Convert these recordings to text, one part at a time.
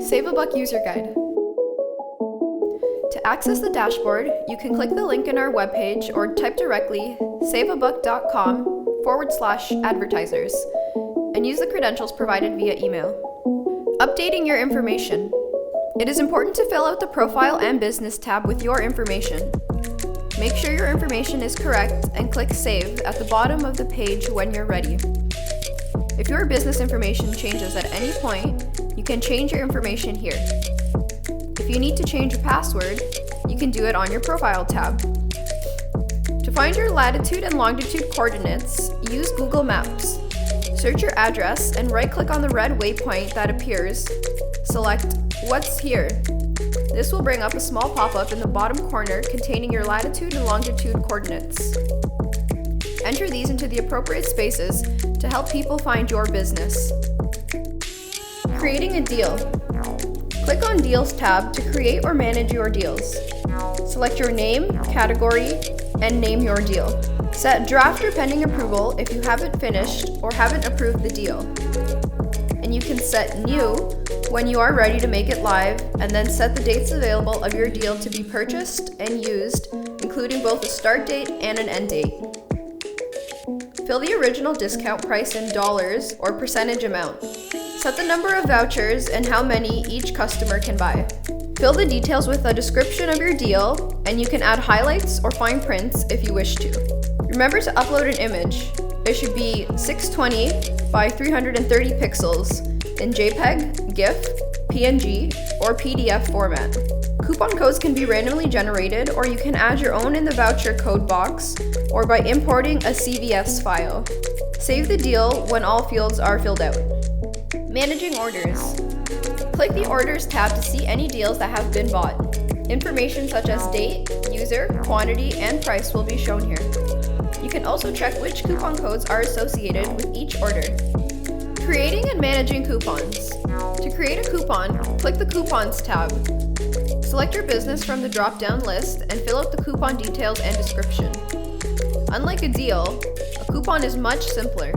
Save-ABuck User Guide. To access the dashboard, you can click the link in our webpage or type directly saveabuck.com/advertisers and use the credentials provided via email. Updating your information. It is important to fill out the Profile and Business tab with your information. Make sure your information is correct and click Save at the bottom of the page when you're ready. If your business information changes at any point, you can change your information here. If you need to change your password, you can do it on your Profile tab. To find your latitude and longitude coordinates, use Google Maps. Search your address and right-click on the red waypoint that appears. Select What's Here. This will bring up a small pop-up in the bottom corner containing your latitude and longitude coordinates. Enter these into the appropriate spaces to help people find your business. Creating a deal. Click on Deals tab to create or manage your deals. Select your name, category, and name your deal. Set draft or pending approval if you haven't finished or haven't approved the deal. And you can set new when you are ready to make it live, and then set the dates available of your deal to be purchased and used, including both a start date and an end date. Fill the original discount price in dollars or percentage amount. Set the number of vouchers and how many each customer can buy. Fill the details with a description of your deal, and you can add highlights or fine prints if you wish to. Remember to upload an image. It should be 620 by 330 pixels in JPEG, GIF, PNG, or PDF format. Coupon codes can be randomly generated, or you can add your own in the voucher code box or by importing a CVS file. Save the deal when all fields are filled out. Managing orders. Click the Orders tab to see any deals that have been bought. Information such as date, user, quantity, and price will be shown here. You can also check which coupon codes are associated with each order. Creating and managing coupons. To create a coupon, click the Coupons tab. Select your business from the drop-down list and fill out the coupon details and description. Unlike a deal, a coupon is much simpler.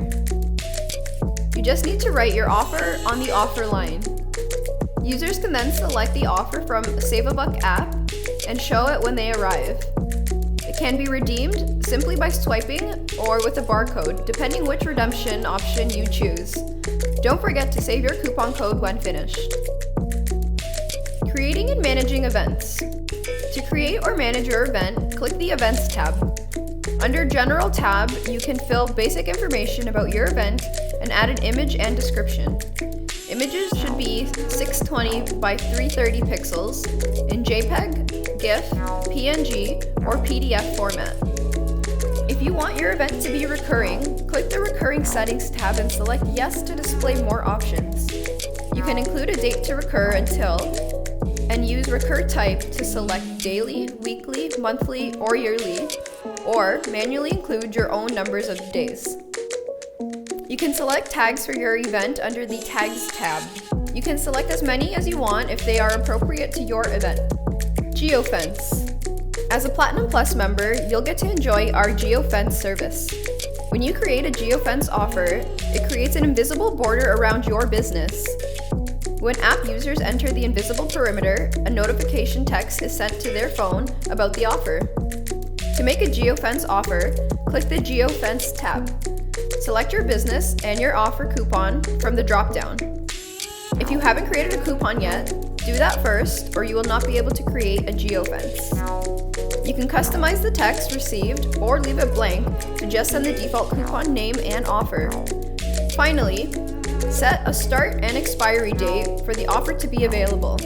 You just need to write your offer on the offer line. Users can then select the offer from a Save-ABuck app and show it when they arrive. It can be redeemed simply by swiping or with a barcode, depending which redemption option you choose. Don't forget to save your coupon code when finished. Creating and managing events. To create or manage your event, click the Events tab. Under General tab, you can fill basic information about your event and add an image and description. Images should be 620 by 330 pixels in JPEG, GIF, PNG, or PDF format. If you want your event to be recurring, click the Recurring Settings tab and select Yes to display more options. You can include a date to recur until, and use Recur Type to select daily, weekly, monthly, or yearly, or manually include your own numbers of days. You can select tags for your event under the Tags tab. You can select as many as you want if they are appropriate to your event. Geofence. As a Platinum Plus member, you'll get to enjoy our Geofence service. When you create a Geofence offer, it creates an invisible border around your business. When app users enter the invisible perimeter, a notification text is sent to their phone about the offer. To make a Geofence offer, click the Geofence tab. Select your business and your offer coupon from the drop-down. If you haven't created a coupon yet, do that first, or you will not be able to create a Geofence. You can customize the text received or leave it blank to just send the default coupon name and offer. Finally, set a start and expiry date for the offer to be available.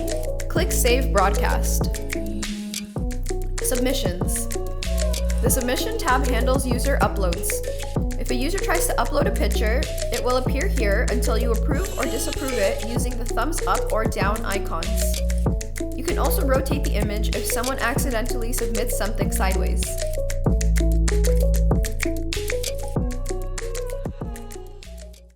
Click Save Broadcast. Submissions. The Submission tab handles user uploads. If a user tries to upload a picture, it will appear here until you approve or disapprove it using the thumbs up or down icons. You can also rotate the image if someone accidentally submits something sideways.